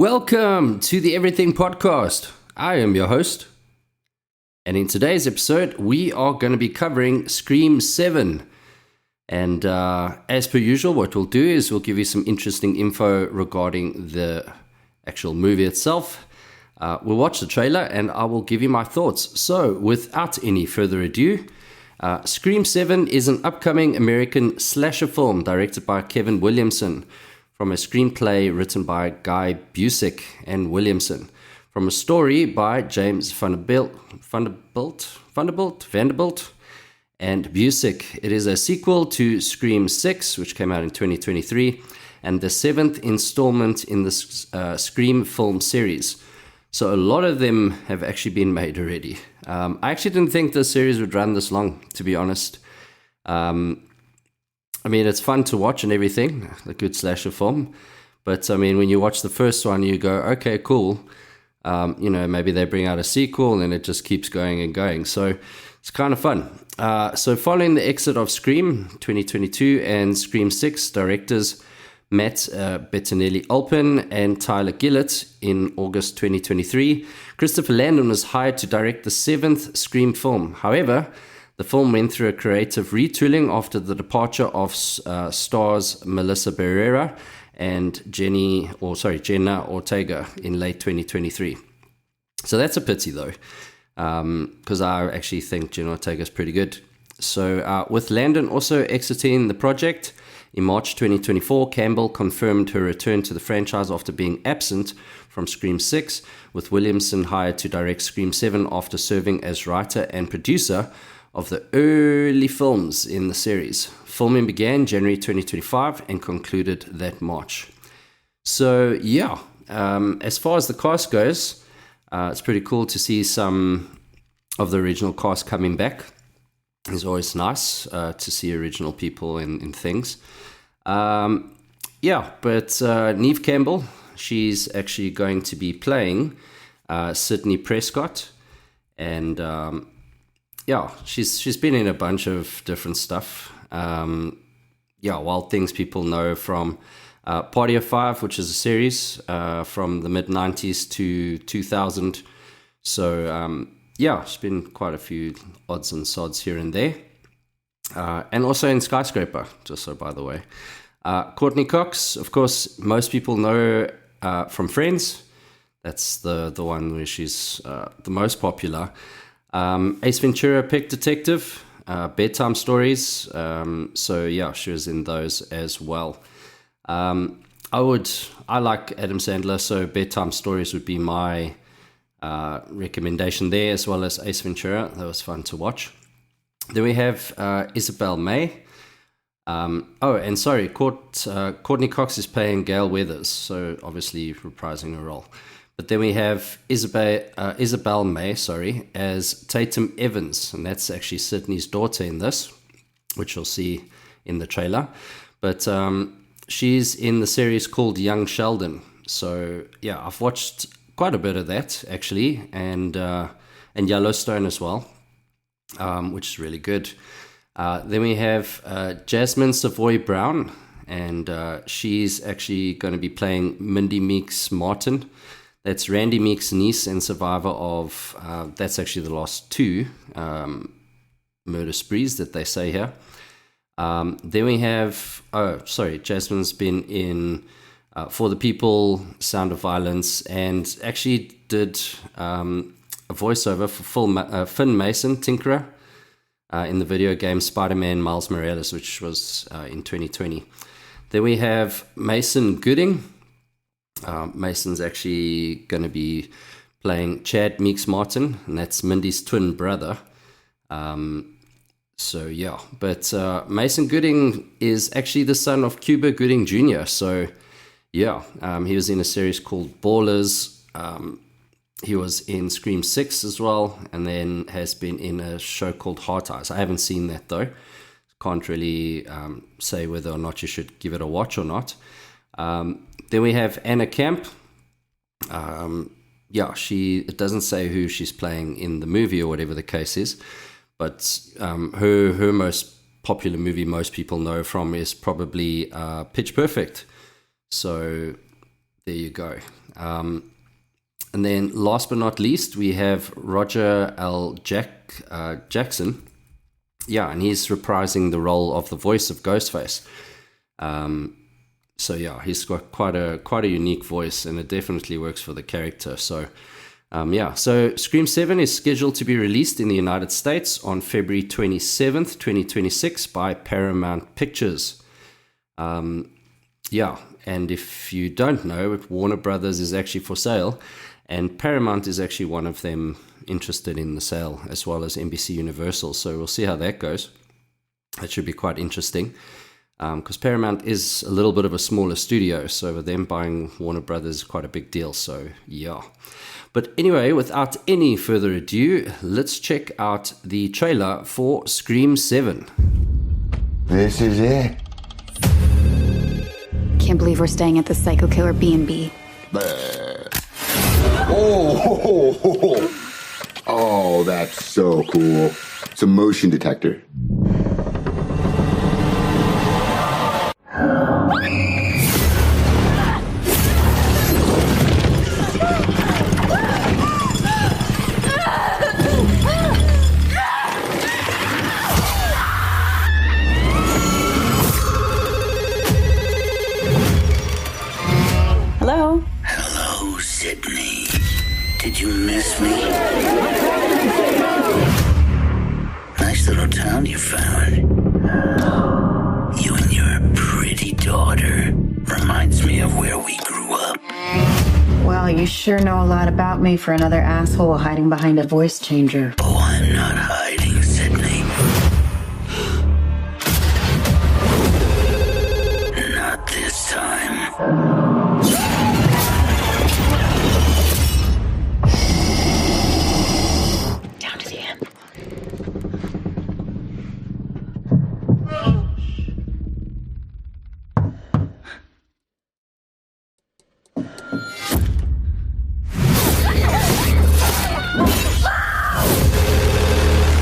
Welcome to the Everything Podcast. I am your host. And in today's episode, we are going to be covering Scream 7. And as per usual, what we'll do is we'll give you some interesting info regarding the actual movie itself. We'll watch the trailer and I will give you my thoughts. So without any further ado, Scream 7 is an upcoming American slasher film directed by Kevin Williamson, from a screenplay written by Guy Busick and Williamson, from a story by James Vanderbilt, and Busick. It is a sequel to Scream 6, which came out in 2023, and the seventh installment in the Scream film series. So a lot of them have actually been made already. I actually didn't think the series would run this long, to be honest. I mean, it's fun to watch and everything, a good slasher film. But, I mean, when you watch the first one, you go, okay, cool. Maybe they bring out a sequel and it just keeps going and going. So it's kind of fun. So following the exit of Scream 2022 and Scream 6 directors Matt Bettinelli-Olpin and Tyler Gillett in August 2023, Christopher Landon was hired to direct the seventh Scream film. However, the film went through a creative retooling after the departure of stars Melissa Barrera and Jenna Ortega in late 2023. So that's a pity, though, because I actually think Jenna Ortega is pretty good. So with Landon also exiting the project, in March 2024, Campbell confirmed her return to the franchise after being absent from Scream 6, with Williamson hired to direct Scream 7 after serving as writer and producer of the early films in the series. Filming began January 2025 and concluded that March. So yeah, as far as the cast goes, it's pretty cool to see some of the original cast coming back. It's always nice to see original people in things. But Neve Campbell, she's actually going to be playing Sidney Prescott, and she's been in a bunch of different stuff. Wild things people know from Party of Five, which is a series from the mid-90s to 2000. So, it's been quite a few odds and sods here and there. And also in Skyscraper, just so by the way. Courtney Cox, of course, most people know from Friends. That's the one where she's the most popular. Ace Ventura, Pet Detective, Bedtime Stories. She was in those as well. I like Adam Sandler, so Bedtime Stories would be my recommendation there, as well as Ace Ventura. That was fun to watch. Then we have Isabel May. Courtney Cox is playing Gail Weathers, so obviously reprising her role. But then we have Isabel May, as Tatum Evans, and that's actually Sydney's daughter in this, which you'll see in the trailer. But she's in the series called Young Sheldon. So yeah, I've watched quite a bit of that actually, and Yellowstone as well, which is really good. Then we have Jasmine Savoy Brown, and she's actually going to be playing Mindy Meeks Martin. That's Randy Meeks' niece and survivor of, that's actually the last two murder sprees that they say here. Then we have, Jasmine's been in For the People, Sound of Violence, and actually did a voiceover for Finn Mason, Tinkerer, in the video game Spider-Man Miles Morales, which was in 2020. Then we have Mason Gooding. Mason's actually going to be playing Chad Meeks Martin, and that's Mindy's twin brother. Mason Gooding is actually the son of Cuba Gooding Jr. So, he was in a series called Ballers. He was in Scream 6 as well, and then has been in a show called Heart Eyes. I haven't seen that, though. Can't really say whether or not you should give it a watch or not. Then we have Anna Camp. It doesn't say who she's playing in the movie or whatever the case is, but her most popular movie most people know from is probably Pitch Perfect. So there you go. And then last but not least, we have Roger L. Jackson. Yeah, and he's reprising the role of the voice of Ghostface. So yeah, he's got quite a unique voice, and it definitely works for the character. So so Scream 7 is scheduled to be released in the United States on February 27th, 2026 by Paramount Pictures. And if you don't know, Warner Brothers is actually for sale, and Paramount is actually one of them interested in the sale, as well as NBC Universal. So we'll see how that goes. That should be quite interesting, because Paramount is a little bit of a smaller studio, so with them buying Warner Brothers is quite a big deal. So yeah. But anyway, without any further ado, let's check out the trailer for Scream 7. This is it. Can't believe we're staying at the Psycho Killer B&B. Oh, that's so cool. It's a motion detector. Hello? Hello, Sydney. Did you miss me? Nice little town you found. You and your pretty daughter. Reminds me of where we grew up. Well, you sure know a lot about me for another asshole hiding behind a voice changer. Oh, I'm not hiding, Sydney. Not this time. Down to the end.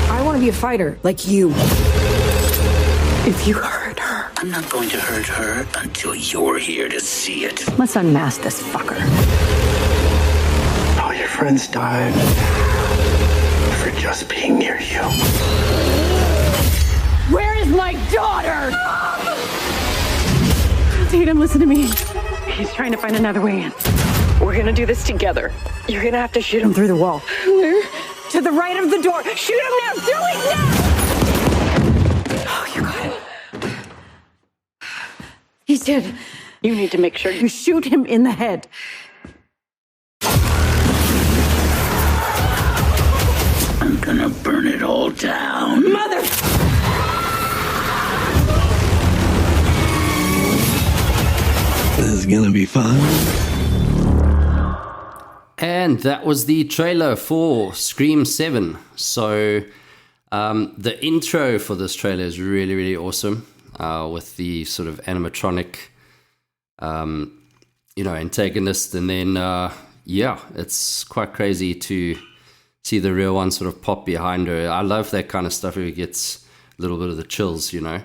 I want to be a fighter, like you. If you hurt her, I'm not going to hurt her until you're here to see it. let's unmask this fucker. All your friends died for just being near you. Where is my daughter? Tatum, listen to me. He's trying to find another way in. We're gonna do this together. You're gonna have to shoot him through the wall. Where? To the right of the door. Shoot him now! Do it now! Oh, you got it. He's dead. You need to make sure you shoot him in the head. I'm gonna burn it all down. Mother! This is gonna be fun. And that was the trailer for Scream 7. So the intro for this trailer is really, really awesome, with the sort of animatronic, antagonist. And then, it's quite crazy to see the real one sort of pop behind her. I love that kind of stuff where it gets a little bit of the chills, and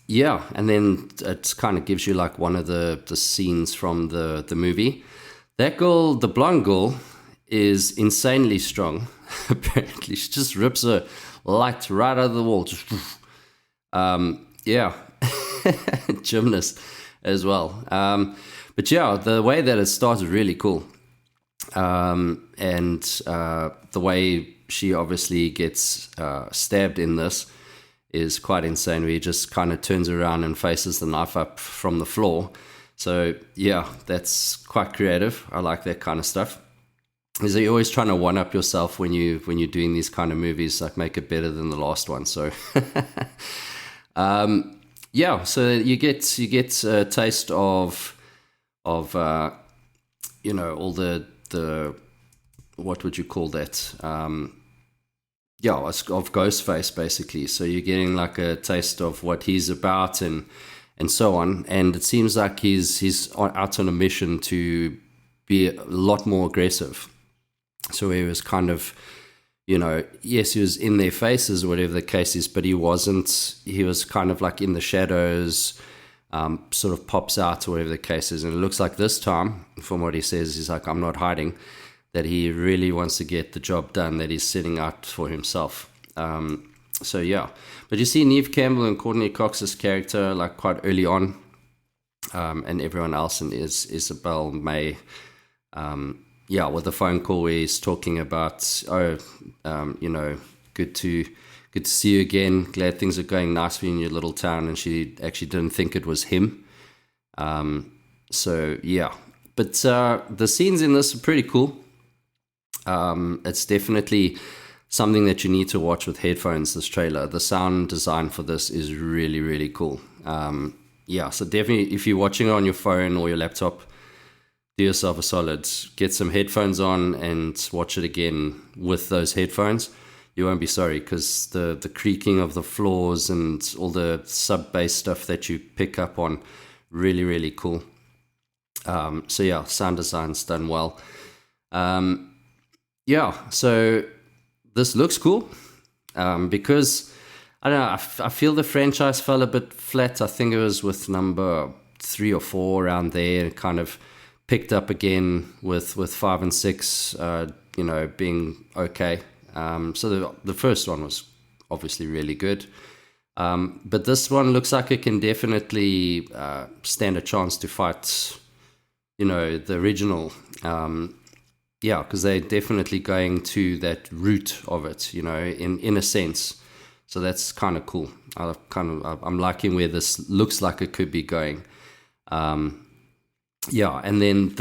then it kind of gives you like one of the scenes from the movie. That girl, the blonde girl, is insanely strong. Apparently, she just rips her light right out of the wall. Just, gymnast as well. But yeah, the way that it starts is really cool. And the way she obviously gets stabbed in this is quite insane. Where he just kind of turns around and faces the knife up from the floor. So yeah, that's quite creative. I like that kind of stuff. Is that you're always trying to one up yourself when you're doing these kind of movies, like make it better than the last one. So so you get a taste of all the what would you call that? Of Ghostface basically. So you're getting like a taste of what he's about and so on. And it seems like he's out on a mission to be a lot more aggressive. So he was kind of, yes, he was in their faces or whatever the case is, but he wasn't. He was kind of like in the shadows, sort of pops out or whatever the case is. And it looks like this time, from what he says, he's like, I'm not hiding, that he really wants to get the job done that he's setting out for himself. So yeah, but you see Neve Campbell and Courtney Cox's character like quite early on, and everyone else, and Isabel May, with the phone call where he's talking about, good to see you again. Glad things are going nice for you in your little town. And she actually didn't think it was him. So yeah, but the scenes in this are pretty cool. It's definitely something that you need to watch with headphones, this trailer. The sound design for this is really, really cool. So definitely if you're watching it on your phone or your laptop, do yourself a solid. Get some headphones on and watch it again with those headphones. You won't be sorry, because the creaking of the floors and all the sub-bass stuff that you pick up on, really, really cool. Sound design's done well. So this looks cool, because, I don't know, I feel the franchise fell a bit flat. I think it was with number 3 or 4 around there, and kind of picked up again with 5 and 6, being okay. So the first one was obviously really good. But this one looks like it can definitely stand a chance to fight, the original. Because they're definitely going to that root of it, in a sense. So that's kind of cool. I'm liking where this looks like it could be going. And then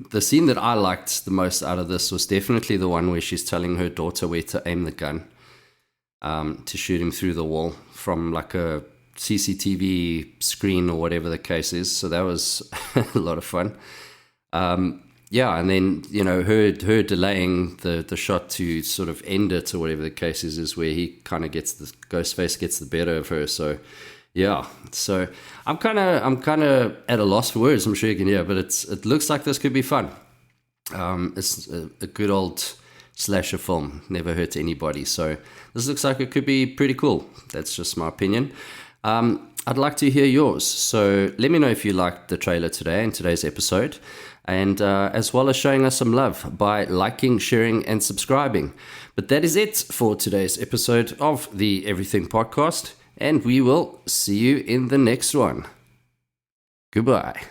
the scene that I liked the most out of this was definitely the one where she's telling her daughter where to aim the gun, to shoot him through the wall from like a CCTV screen or whatever the case is. So that was a lot of fun. And then, her delaying the shot to sort of end it or whatever the case is where he kind of Ghostface gets the better of her. So yeah, so I'm kind of at a loss for words. I'm sure you can hear, but it looks like this could be fun. It's a good old slasher film, never hurt anybody. So this looks like it could be pretty cool. That's just my opinion. I'd like to hear yours. So let me know if you liked the trailer today and today's episode, and as well as showing us some love by liking, sharing, and subscribing. But that is it for today's episode of the Everything Podcast. And we will see you in the next one. Goodbye.